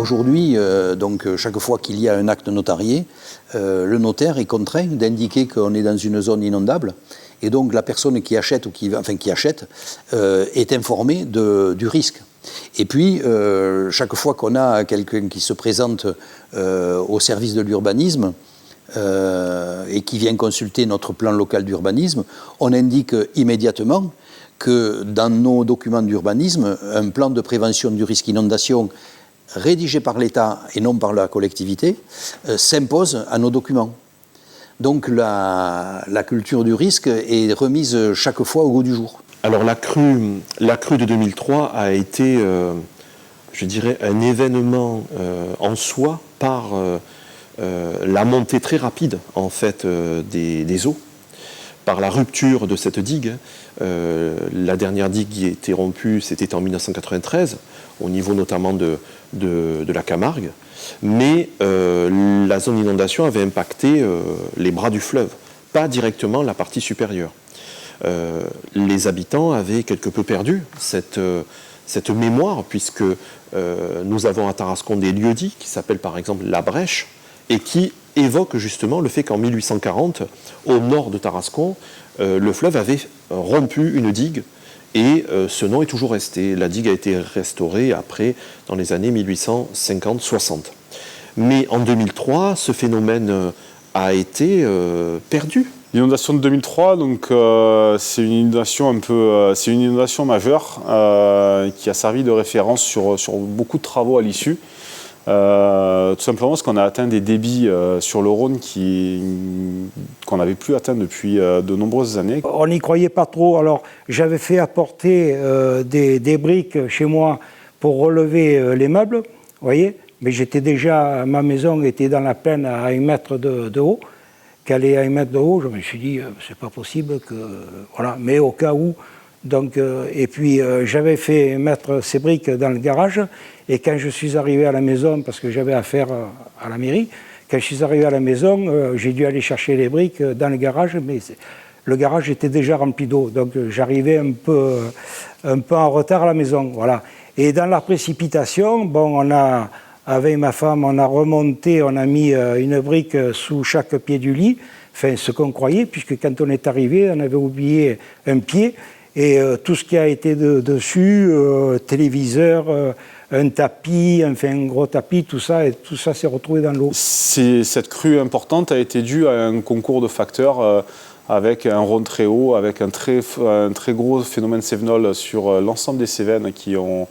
Aujourd'hui, donc chaque fois qu'il y a un acte notarié, le notaire est contraint d'indiquer qu'on est dans une zone inondable. Et donc la personne qui achète, est informée du risque. Et puis, chaque fois qu'on a quelqu'un qui se présente au service de l'urbanisme et qui vient consulter notre plan local d'urbanisme, on indique immédiatement que dans nos documents d'urbanisme, un plan de prévention du risque inondation rédigé par l'État et non par la collectivité s'impose à nos documents. Donc la culture du risque est remise chaque fois au goût du jour. Alors la crue de 2003 a été, je dirais, un événement en soi par la montée très rapide en fait des eaux, par la rupture de cette digue. La dernière digue qui a été rompue, c'était en 1993, au niveau notamment de la Camargue. Mais la zone d'inondation avait impacté les bras du fleuve, pas directement la partie supérieure. Les habitants avaient quelque peu perdu cette mémoire, puisque nous avons à Tarascon des lieux-dits qui s'appellent par exemple la Brèche, et qui évoquent justement le fait qu'en 1840, au nord de Tarascon, le fleuve avait rompu une digue, et ce nom est toujours resté. La digue a été restaurée après, dans les années 1850-60. Mais en 2003, ce phénomène a été perdu. L'inondation de 2003, donc c'est une inondation majeure qui a servi de référence sur beaucoup de travaux à l'issue. Tout simplement parce qu'on a atteint des débits sur le Rhône qu'on n'avait plus atteint depuis de nombreuses années. On n'y croyait pas trop, alors j'avais fait apporter des briques chez moi pour relever les meubles, vous voyez, mais ma maison était dans la plaine à 1 mètre de haut. Qu'elle est à 1 mètre de haut, je me suis dit, c'est pas possible que... Voilà, mais au cas où... Donc, et puis, j'avais fait mettre ces briques dans le garage, et quand je suis arrivé à la maison, parce que j'avais affaire à la mairie, quand je suis arrivé à la maison, j'ai dû aller chercher les briques dans le garage, mais le garage était déjà rempli d'eau, donc j'arrivais un peu en retard à la maison, voilà. Et dans la précipitation, bon, avec ma femme, on a remonté, on a mis une brique sous chaque pied du lit, enfin ce qu'on croyait, puisque quand on est arrivé, on avait oublié un pied, et tout ce qui a été dessus, téléviseur, un tapis, enfin un gros tapis, tout ça s'est retrouvé dans l'eau. Cette crue importante a été due à un concours de facteurs avec un Rhône très haut, avec un très gros phénomène cévenol sur l'ensemble des Cévennes qui ont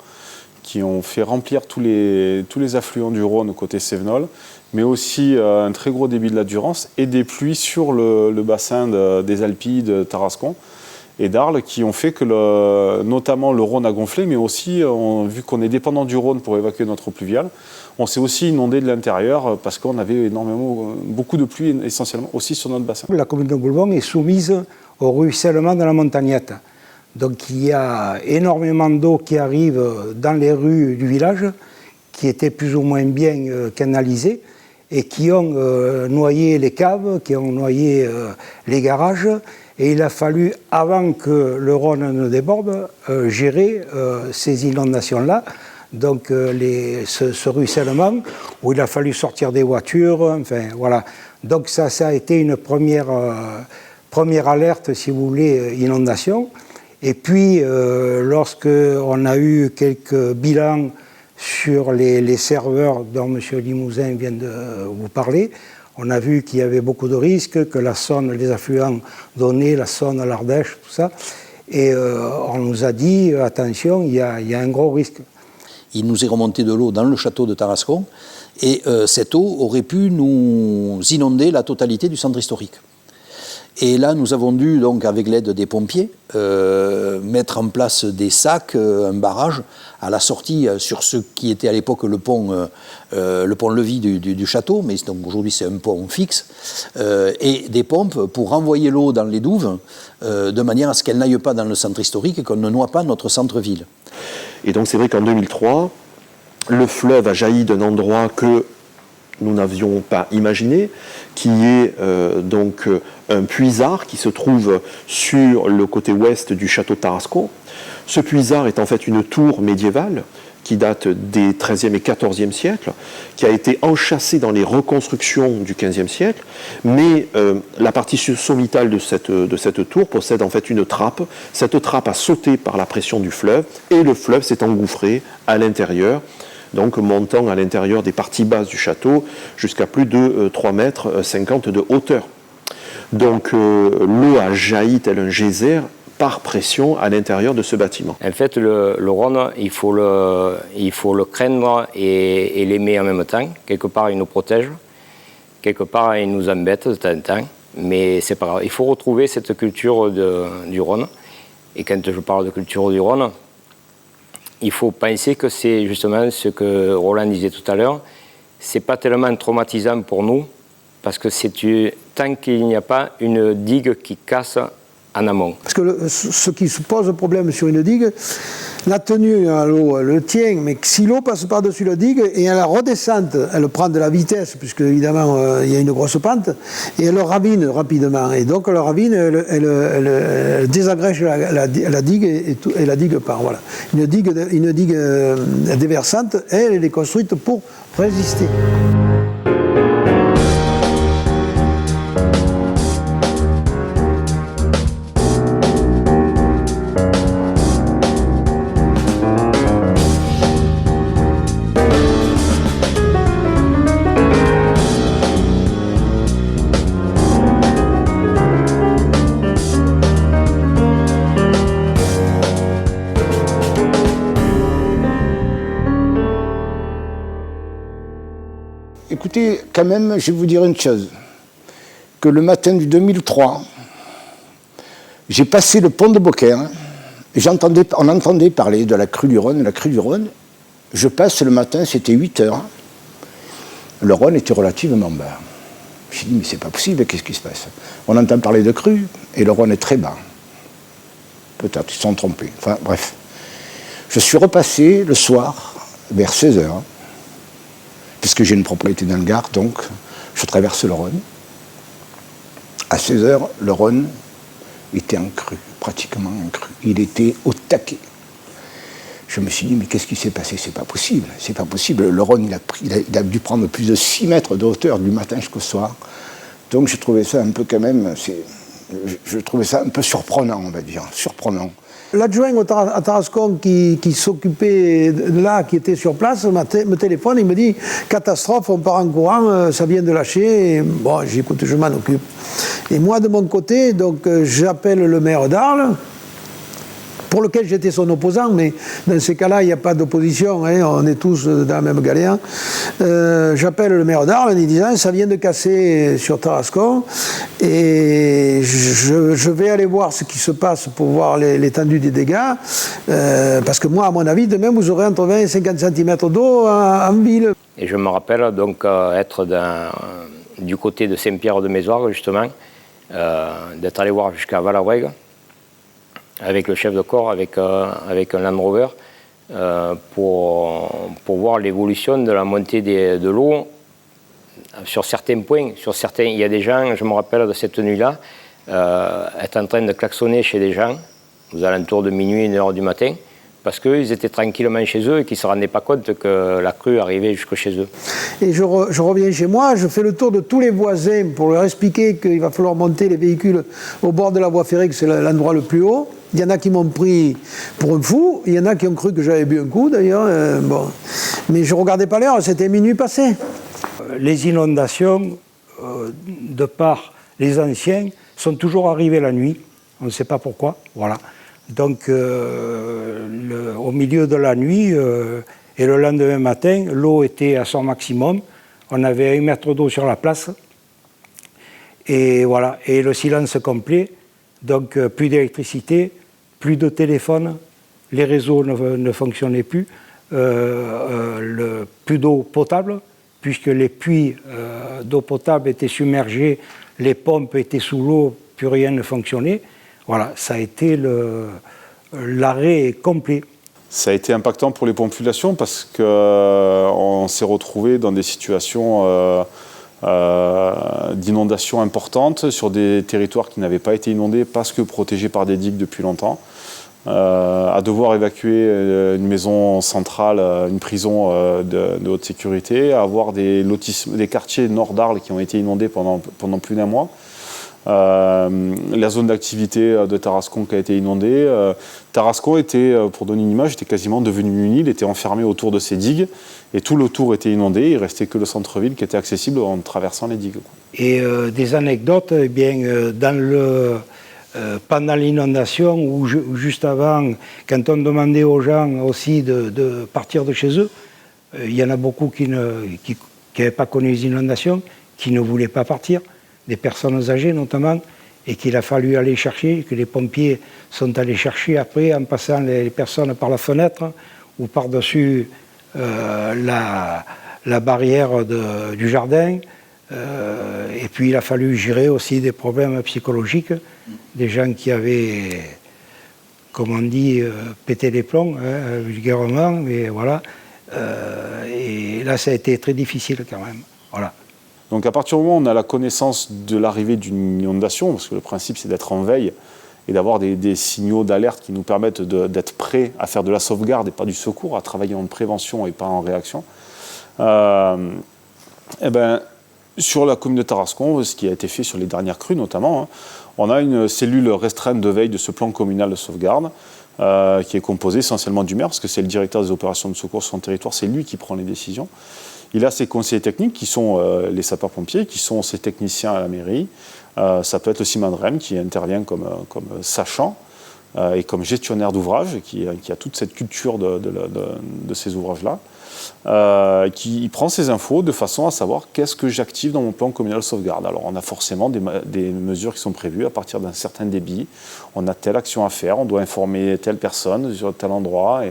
fait remplir tous les affluents du Rhône côté Cévenol, mais aussi un très gros débit de la Durance et des pluies sur le bassin des Alpilles de Tarascon et d'Arles qui ont fait que notamment le Rhône a gonflé, mais aussi, vu qu'on est dépendant du Rhône pour évacuer notre eau pluviale, on s'est aussi inondé de l'intérieur parce qu'on avait beaucoup de pluie, essentiellement aussi sur notre bassin. La commune de Boulbon est soumise au ruissellement de la Montagnette. Donc il y a énormément d'eau qui arrive dans les rues du village, qui étaient plus ou moins bien canalisées, et qui ont noyé les caves, qui ont noyé les garages. Et il a fallu, avant que le Rhône ne déborde, gérer ces inondations-là. Donc ce ruissellement, où il a fallu sortir des voitures, enfin voilà. Donc ça a été une première alerte, si vous voulez, inondation. Et puis, lorsqu'on a eu quelques bilans sur les serveurs dont M. Limousin vient de vous parler, on a vu qu'il y avait beaucoup de risques, que la Saône, les affluents donnaient, la Saône, l'Ardèche, tout ça. Et on nous a dit, attention, il y a un gros risque. Il nous est remonté de l'eau dans le château de Tarascon, et cette eau aurait pu nous inonder la totalité du centre historique. Et là, nous avons dû, donc, avec l'aide des pompiers, mettre en place des sacs, un barrage, à la sortie sur ce qui était à l'époque le pont-levis du château, mais donc aujourd'hui c'est un pont fixe, et des pompes pour renvoyer l'eau dans les douves, de manière à ce qu'elle n'aille pas dans le centre historique et qu'on ne noie pas notre centre-ville. Et donc c'est vrai qu'en 2003, le fleuve a jailli d'un endroit que nous n'avions pas imaginé, qui est donc un puisard qui se trouve sur le côté ouest du château de Tarascon. Ce puisard est en fait une tour médiévale qui date des XIIIe et XIVe siècles, qui a été enchâssé dans les reconstructions du XVe siècle, mais la partie sommitale de cette tour possède en fait une trappe. Cette trappe a sauté par la pression du fleuve, et le fleuve s'est engouffré à l'intérieur, donc montant à l'intérieur des parties basses du château jusqu'à plus de 3,50 mètres de hauteur. Donc l'eau a jailli tel un geyser par pression à l'intérieur de ce bâtiment. En fait, le Rhône, il faut le craindre et l'aimer en même temps. Quelque part, il nous protège. Quelque part, il nous embête de temps en temps. Mais c'est pas grave. Il faut retrouver cette culture du Rhône. Et quand je parle de culture du Rhône, il faut penser que c'est justement ce que Roland disait tout à l'heure. C'est pas tellement traumatisant pour nous, parce que tant qu'il n'y a pas une digue qui casse en amont. Parce que ce qui se pose problème sur une digue, la tenue à l'eau, elle le tient, mais si l'eau passe par-dessus la digue et à la redescente, elle prend de la vitesse, puisque évidemment il y a une grosse pente, et elle le ravine rapidement. Et donc elle ravine, elle désagrège la digue et la digue part. Voilà. Une digue déversante, elle est construite pour résister. Écoutez, quand même, je vais vous dire une chose, que le matin du 2003, j'ai passé le pont de Beaucaire, on entendait parler de la crue du Rhône, je passe le matin, c'était 8 heures, le Rhône était relativement bas. Je me suis dit, mais c'est pas possible, qu'est-ce qui se passe? On entend parler de crue, et le Rhône est très bas. Peut-être, ils se sont trompés, enfin bref. Je suis repassé le soir, vers 16 heures, puisque j'ai une propriété dans le Gard, donc je traverse le Rhône. À 16 heures, le Rhône était en crue, pratiquement en crue. Il était au taquet. Je me suis dit, mais qu'est-ce qui s'est passé? C'est pas possible, c'est pas possible. Le Rhône, il a dû prendre plus de 6 mètres de hauteur du matin jusqu'au soir. Donc je trouvais ça un peu quand même, je trouvais ça un peu surprenant, on va dire, surprenant. L'adjoint à Tarascon qui s'occupait de là, qui était sur place, me téléphone, il me dit « Catastrophe, on part en courant, ça vient de lâcher. » Bon, j'écoute, je m'en occupe. Et moi, de mon côté, donc j'appelle le maire d'Arles, pour lequel j'étais son opposant, mais dans ces cas-là, il n'y a pas d'opposition, hein, on est tous dans la même galère. J'appelle le maire d'Arles en lui disant, ça vient de casser sur Tarascon, et je vais aller voir ce qui se passe pour voir l'étendue des dégâts, parce que moi, à mon avis, demain, vous aurez entre 20 et 50 cm d'eau en ville. Et je me rappelle donc être du côté de Saint-Pierre-de-Mézoire, justement, d'être allé voir jusqu'à Valaweg, avec le chef de corps, avec un Land Rover, pour voir l'évolution de la montée de l'eau sur certains points. Il y a des gens, je me rappelle de cette nuit-là, être en train de klaxonner chez des gens, aux alentours de minuit, 1h du matin, parce qu'ils étaient tranquillement chez eux et qu'ils ne se rendaient pas compte que la crue arrivait jusque chez eux. Et je reviens chez moi, je fais le tour de tous les voisins pour leur expliquer qu'il va falloir monter les véhicules au bord de la voie ferrée, que c'est l'endroit le plus haut. Il y en a qui m'ont pris pour un fou, il y en a qui ont cru que j'avais bu un coup d'ailleurs. Bon. Mais je ne regardais pas l'heure, c'était minuit passé. Les inondations, de par les anciens, sont toujours arrivées la nuit. On ne sait pas pourquoi. Voilà. Donc, au milieu de la nuit et le lendemain matin, l'eau était à son maximum. On avait 1 mètre d'eau sur la place. Et voilà. Et le silence complet. Donc, plus d'électricité, plus de téléphone, les réseaux ne fonctionnaient plus, plus d'eau potable, puisque les puits d'eau potable étaient submergés, les pompes étaient sous l'eau, plus rien ne fonctionnait. Voilà, ça a été l'arrêt complet. Ça a été impactant pour les populations parce qu'on s'est retrouvé dans des situations d'inondations importantes sur des territoires qui n'avaient pas été inondés parce que protégés par des digues depuis longtemps. à devoir évacuer une maison centrale, une prison de haute sécurité, à avoir des quartiers nord d'Arles qui ont été inondés pendant plus d'un mois. La zone d'activité de Tarascon qui a été inondée. Tarascon était, pour donner une image, était quasiment devenu une île, était enfermé autour de ces digues, et tout le tour était inondé, il restait que le centre-ville qui était accessible en traversant les digues. Et des anecdotes, eh bien, pendant l'inondation ou juste avant, quand on demandait aux gens aussi de partir de chez eux, il y en a beaucoup qui n'avaient pas connu les inondations, qui ne voulaient pas partir, des personnes âgées notamment, et qu'il a fallu aller chercher, que les pompiers sont allés chercher après en passant les personnes par la fenêtre ou par-dessus la barrière du jardin. Et puis il a fallu gérer aussi des problèmes psychologiques, des gens qui avaient, comme on dit, pété les plombs, vulgairement, mais voilà. Et là, ça a été très difficile quand même. Voilà. Donc à partir du moment où on a la connaissance de l'arrivée d'une inondation, parce que le principe c'est d'être en veille et d'avoir des signaux d'alerte qui nous permettent d'être prêts à faire de la sauvegarde et pas du secours, à travailler en prévention et pas en réaction, sur la commune de Tarascon, ce qui a été fait sur les dernières crues notamment, on a une cellule restreinte de veille de ce plan communal de sauvegarde qui est composée essentiellement du maire, parce que c'est le directeur des opérations de secours sur son territoire, c'est lui qui prend les décisions. Il a ses conseillers techniques qui sont les sapeurs-pompiers, qui sont ses techniciens à la mairie. Ça peut être aussi Mandrem qui intervient comme sachant et comme gestionnaire d'ouvrage, qui a toute cette culture de ces ouvrages-là, qui prend ces infos de façon à savoir qu'est-ce que j'active dans mon plan communal de sauvegarde. Alors on a forcément des mesures qui sont prévues à partir d'un certain débit. On a telle action à faire, on doit informer telle personne sur tel endroit.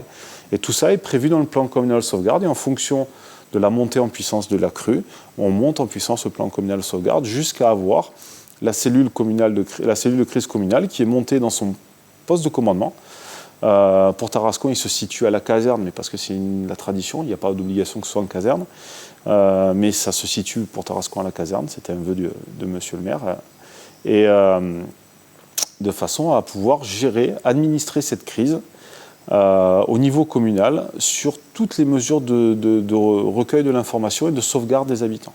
Et tout ça est prévu dans le plan communal de sauvegarde. Et en fonction de la montée en puissance de la crue, on monte en puissance le plan communal de sauvegarde jusqu'à avoir la cellule de crise communale qui est montée dans son poste de commandement. Pour Tarascon, il se situe à la caserne, mais parce que c'est la tradition, il n'y a pas d'obligation que ce soit en caserne, mais ça se situe pour Tarascon à la caserne, c'était un vœu de monsieur le maire, et de façon à pouvoir gérer, administrer cette crise au niveau communal sur toutes les mesures de recueil de l'information et de sauvegarde des habitants.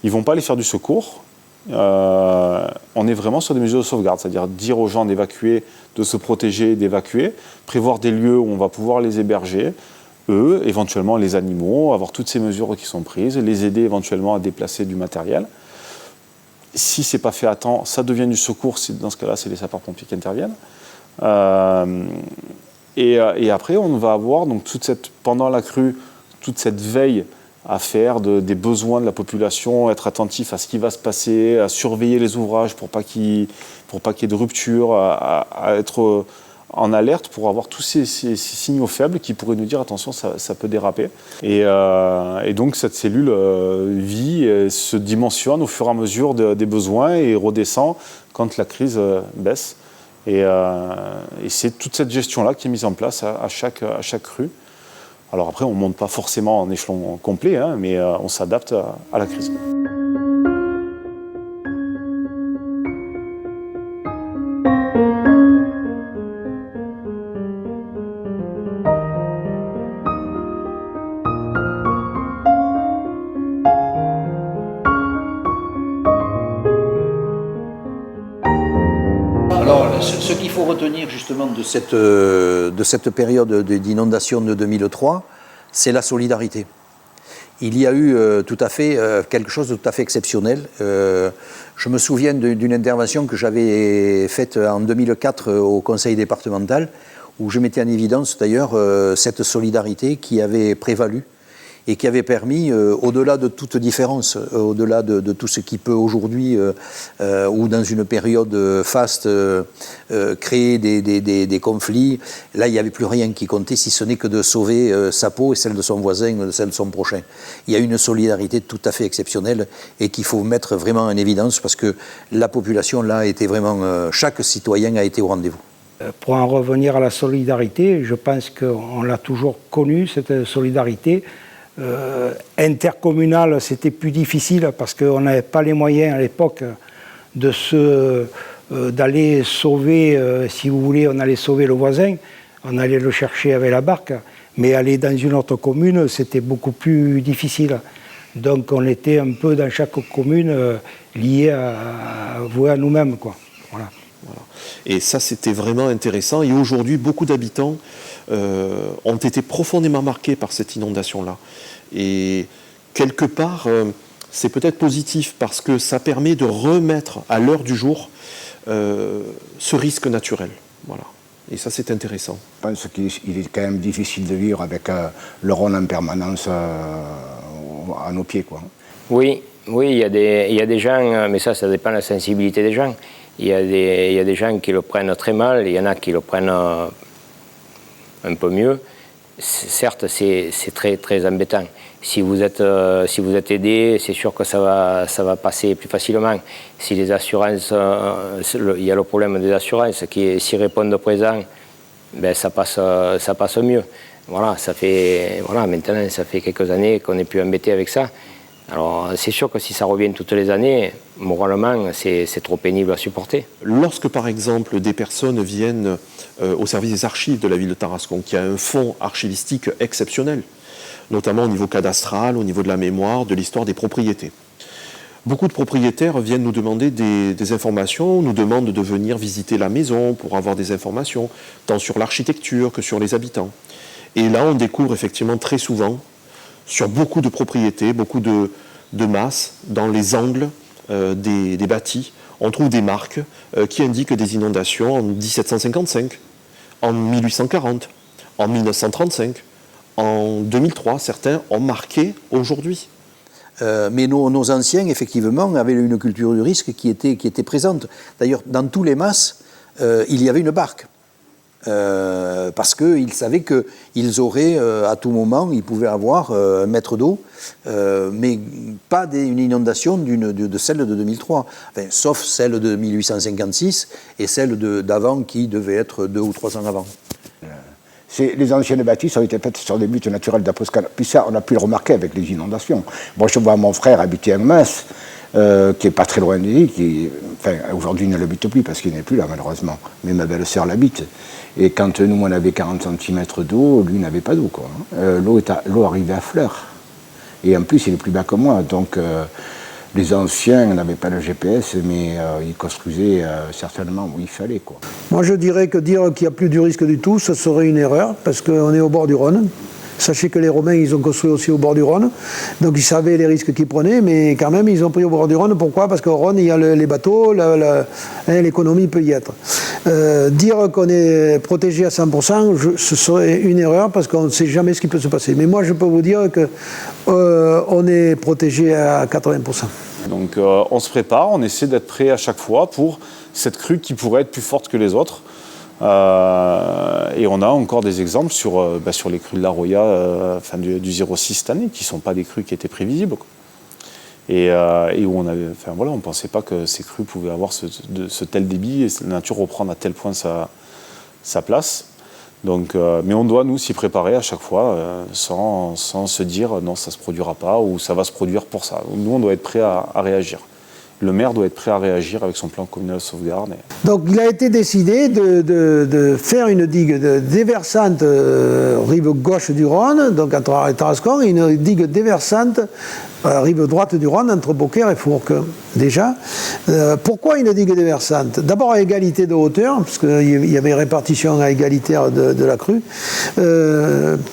Ils ne vont pas aller faire du secours. On est vraiment sur des mesures de sauvegarde, c'est-à-dire dire aux gens d'évacuer, de se protéger, d'évacuer, prévoir des lieux où on va pouvoir les héberger, eux, éventuellement les animaux, avoir toutes ces mesures qui sont prises, les aider éventuellement à déplacer du matériel. Si ce n'est pas fait à temps, ça devient du secours, dans ce cas-là, c'est les sapeurs-pompiers qui interviennent. Et après, on va avoir, donc, pendant la crue, toute cette veille à faire des besoins de la population, être attentif à ce qui va se passer, à surveiller les ouvrages pour pas qu'il y ait de rupture, à être en alerte pour avoir tous ces signaux faibles qui pourraient nous dire attention, ça peut déraper. Et donc cette cellule vit et se dimensionne au fur et à mesure des besoins et redescend quand la crise baisse. Et c'est toute cette gestion-là qui est mise en place à chaque crue. Alors après, on ne monte pas forcément en échelon complet, mais on s'adapte à la crise. Alors, ce qu'il faut retenir justement de cette période d'inondation de 2003, c'est la solidarité. Il y a eu tout à fait quelque chose de tout à fait exceptionnel. Je me souviens d'une intervention que j'avais faite en 2004 au conseil départemental, où je mettais en évidence d'ailleurs cette solidarité qui avait prévalu et qui avait permis, au-delà de toute différence, au-delà de tout ce qui peut aujourd'hui, ou dans une période faste, créer des conflits, là il n'y avait plus rien qui comptait, si ce n'est que de sauver sa peau et celle de son voisin, celle de son prochain. Il y a une solidarité tout à fait exceptionnelle et qu'il faut mettre vraiment en évidence parce que la population là était vraiment, chaque citoyen a été au rendez-vous. Pour en revenir à la solidarité, je pense qu'on l'a toujours connue, cette solidarité. Intercommunal, c'était plus difficile parce qu'on n'avait pas les moyens à l'époque de se d'aller sauver, si vous voulez, on allait sauver le voisin, on allait le chercher avec la barque, mais aller dans une autre commune, c'était beaucoup plus difficile. Donc on était un peu dans chaque commune liés à nous-mêmes, quoi. Voilà. Voilà. Et ça, c'était vraiment intéressant. Et aujourd'hui, beaucoup d'habitants ont été profondément marqués par cette inondation-là. Et quelque part, c'est peut-être positif parce que ça permet de remettre à l'heure du jour ce risque naturel. Voilà. Et ça, c'est intéressant. Je pense qu'il est quand même difficile de vivre avec le Rhône en permanence à nos pieds, quoi. Oui, il y a des gens, mais ça dépend de la sensibilité des gens. Il y a des gens qui le prennent très mal, il y en a qui le prennent un peu mieux. Certes, c'est très, très embêtant. Si vous êtes aidé, c'est sûr que ça va passer plus facilement. Si les assurances, il y a le problème des assurances qui, s'y répondent présent, ben ça passe mieux. Voilà, maintenant, ça fait quelques années qu'on n'est plus embêté avec ça. Alors, c'est sûr que si ça revient toutes les années, moralement, c'est trop pénible à supporter. Lorsque, par exemple, des personnes viennent au service des archives de la ville de Tarascon, qui a un fonds archivistique exceptionnel, notamment au niveau cadastral, au niveau de la mémoire, de l'histoire des propriétés. Beaucoup de propriétaires viennent nous demander des informations, nous demandent de venir visiter la maison pour avoir des informations, tant sur l'architecture que sur les habitants. Et là, on découvre effectivement très souvent, sur beaucoup de propriétés, beaucoup de masses, dans les angles des bâtis, on trouve des marques qui indiquent des inondations en 1755, en 1840, en 1935, en 2003. Certains ont marqué aujourd'hui. Mais nos anciens, effectivement, avaient une culture du risque qui était présente. D'ailleurs, dans tous les masses, il y avait une barque. Parce qu'ils savaient qu'ils auraient, à tout moment, ils pouvaient avoir un mètre d'eau, mais pas une inondation de celle de 2003, enfin, sauf celle de 1856 et celle d'avant qui devait être 2 ou 3 ans avant. Les anciennes bâtisses ont été faites sur des buts naturels d'après-scale. Puis ça, on a pu le remarquer avec les inondations. Moi, je vois mon frère habiter à Metz, qui n'est pas très loin d'ici, aujourd'hui il ne l'habite plus parce qu'il n'est plus là malheureusement, mais ma belle-sœur l'habite. Et quand nous on avait 40 cm d'eau, lui n'avait pas d'eau, quoi. L'eau arrivait à fleur. Et en plus il est plus bas que moi, donc les anciens n'avaient pas le GPS, mais ils construisaient certainement où il fallait, quoi. Moi je dirais que dire qu'il n'y a plus du risque du tout, ce serait une erreur, parce qu'on est au bord du Rhône. Sachez que les Romains, ils ont construit aussi au bord du Rhône, donc ils savaient les risques qu'ils prenaient, mais quand même, ils ont pris au bord du Rhône. Pourquoi? Parce qu'au Rhône, il y a les bateaux, l'économie peut y être. Dire qu'on est protégé à 100%, ce serait une erreur, parce qu'on ne sait jamais ce qui peut se passer. Mais moi, je peux vous dire qu'on est protégé à 80%. Donc on se prépare, on essaie d'être prêt à chaque fois pour cette crue qui pourrait être plus forte que les autres. Et on a encore des exemples sur les crues de la Roya du 06 cette année, qui ne sont pas des crues qui étaient prévisibles. Et où on ne pensait pas que ces crues pouvaient avoir ce tel débit et la nature reprendre à tel point sa place. Donc, mais on doit nous s'y préparer à chaque fois sans se dire non, ça ne se produira pas ou ça va se produire pour ça. Nous, on doit être prêt à réagir. Le maire doit être prêt à réagir avec son plan communal de sauvegarde. Donc il a été décidé de faire une digue déversante rive gauche du Rhône, donc entre Tarascon, et une digue déversante rive droite du Rhône, entre Beaucaire et Fourques, déjà. Pourquoi une digue déversante? D'abord à égalité de hauteur, parce qu'il y avait répartition à égalitaire de la crue.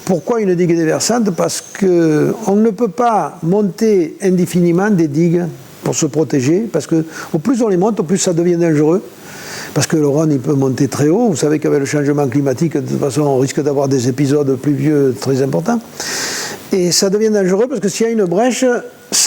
Pourquoi une digue déversante? Parce qu'on ne peut pas monter indéfiniment des digues pour se protéger, parce que au plus on les monte, au plus ça devient dangereux. Parce que le Rhône, il peut monter très haut. Vous savez qu'avec le changement climatique, de toute façon, on risque d'avoir des épisodes pluvieux très importants. Et ça devient dangereux parce que s'il y a une brèche,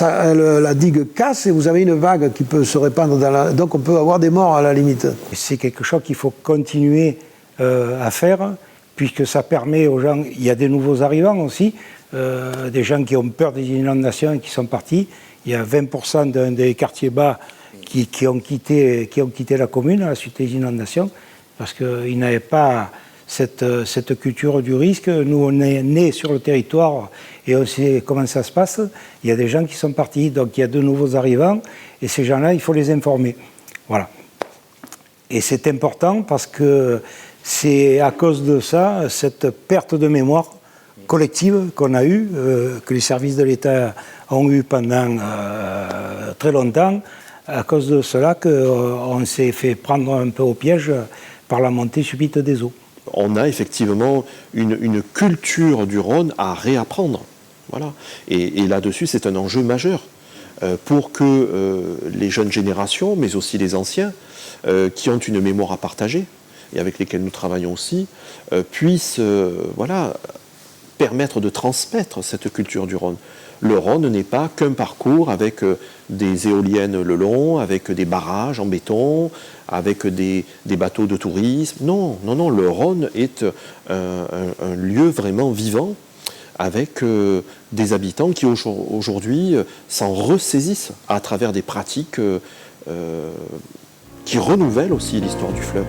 la digue casse et vous avez une vague qui peut se répandre donc on peut avoir des morts à la limite. C'est quelque chose qu'il faut continuer à faire, puisque ça permet aux gens, il y a des nouveaux arrivants aussi, des gens qui ont peur des inondations et qui sont partis. Il y a 20% des quartiers bas qui ont quitté la commune à la suite des inondations, parce qu'ils n'avaient pas cette culture du risque. Nous, on est nés sur le territoire et on sait comment ça se passe. Il y a des gens qui sont partis, donc il y a de nouveaux arrivants, et ces gens-là, il faut les informer. Voilà. Et c'est important parce que c'est à cause de ça, cette perte de mémoire collective qu'on a eue, que les services de l'État ont eue pendant très longtemps, à cause de cela qu'on s'est fait prendre un peu au piège par la montée subite des eaux. On a effectivement une culture du Rhône à réapprendre. Voilà. Et là-dessus, c'est un enjeu majeur pour que les jeunes générations, mais aussi les anciens, qui ont une mémoire à partager et avec lesquels nous travaillons aussi, puissent permettre de transmettre cette culture du Rhône. Le Rhône n'est pas qu'un parcours avec des éoliennes le long, avec des barrages en béton, avec des bateaux de tourisme. Non, le Rhône est un lieu vraiment vivant avec des habitants qui aujourd'hui s'en ressaisissent à travers des pratiques qui renouvellent aussi l'histoire du fleuve.